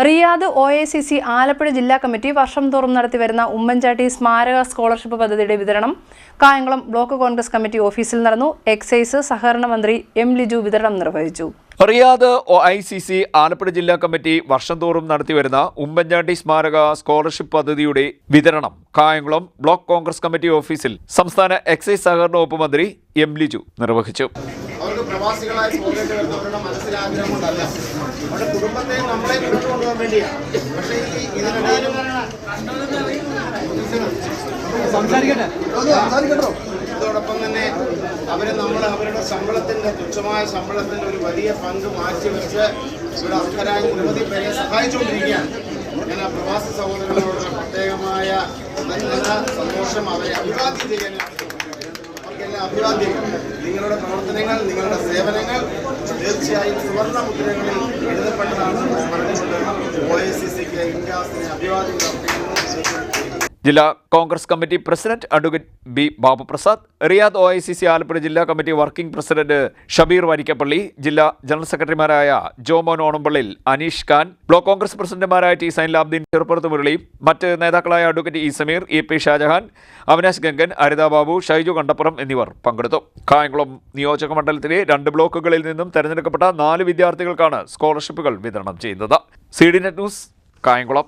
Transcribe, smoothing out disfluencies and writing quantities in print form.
Riyadh OICC Alappuzha ജില്ലാ committee വർഷം തോറും നടത്തിവരുന്ന ഉമ്മൻചാണ്ടി സ്മാരക സ്കോളർഷിപ്പ് പദ്ധതിയുടെ വിതരണം കായംകുളം ബ്ലോക്ക് കോൺഗ്രസ് കമ്മിറ്റി ഓഫീസിൽ നടന്നു. എക്സൈസ് സഹകരണ മന്ത്രി M. ലിജു വിതരണം നിർവഹിച്ചു. റിയാദ് OICC ആലപ്പുഴ ജില്ലാ കമ്മിറ്റി വർഷം തോറും നടത്തിവരുന്ന ഉമ്മൻചാണ്ടി സ്മാരക സ്കോളർഷിപ്പ് പദ്ധതിയുടെ വിതരണം കായംകുളം ബ്ലോക്ക് കോൺഗ്രസ് കമ്മിറ്റി ഓഫീസിൽ സംസ്ഥാന എക്സൈസ് സഹകരണ വകുപ്പ് മന്ത്രി M. ലിജു നിർവഹിച്ചു. അവർക്ക് പ്രവാസികളായി പോകേണ്ടി വരുന്നവരുടെ മനസ്സിലാഗ്രഹം കൊണ്ടല്ല, അവരുടെ കുടുംബത്തെ നമ്മളെ മുന്നോട്ട് കൊണ്ടുപോകാൻ വേണ്ടിയാണ്. പക്ഷേ ഇതിനിടയിലും ഇതോടൊപ്പം തന്നെ അവരുടെ ശമ്പളത്തിൻ്റെ തുച്ഛമായ ശമ്പളത്തിൻ്റെ ഒരു വലിയ പങ്ക് മാറ്റിവെച്ച് ഇവിടെ അർഹരായ നിരവധി പേരെ സഹായിച്ചുകൊണ്ടിരിക്കുകയാണ്. ഞാൻ ആ പ്രവാസി സഹോദരങ്ങളോട് പ്രത്യേകമായ സന്തോഷം അവരെ അഭിവാദ്യം ചെയ്യാനാണ്. അഭിവാദ്യം. നിങ്ങളുടെ പ്രവർത്തനങ്ങൾ, നിങ്ങളുടെ സേവനങ്ങൾ തീർച്ചയായും സുവർണ്ണ മുദ്രകളിൽ എഴുതപ്പെട്ടതാണെന്ന് പറഞ്ഞുകൊണ്ട് OICCക്ക് ഇൻജാസിനെ അഭിവാദ്യം നടത്തുന്നു. ജില്ലാ Congress committee president advocate B. Babuprasad, Riyadh OICC Alappuzha ജില്ലാ committee working president Shabeer Varikkappally, ജില്ലാ ജനറൽ സെക്രട്ടറിമാരായ ജോമോൻ ഓണമ്പള്ളിൽ, അനീഷ് ഖാൻ, ബ്ലോക്ക് കോൺഗ്രസ് പ്രസിഡന്റുമാരായ T. സൈൻലാബ്ദീൻ, ചെറുപ്പുറത്ത് മുരളി, മറ്റ് നേതാക്കളായ advocate E. Sameer, EP. Shajahan, Avinash Gangan, Aritha Babu, Shaiju Kandappuram എന്നിവർ പങ്കെടുത്തു. കായംകുളം നിയോജക മണ്ഡലത്തിലെ 2 ബ്ലോക്കുകളിൽ നിന്നും തെരഞ്ഞെടുക്കപ്പെട്ട 4 വിദ്യാർത്ഥികൾക്കാണ് സ്കോളർഷിപ്പുകൾ വിതരണം ചെയ്യുന്നത്. CDNet news, Kayamkulam.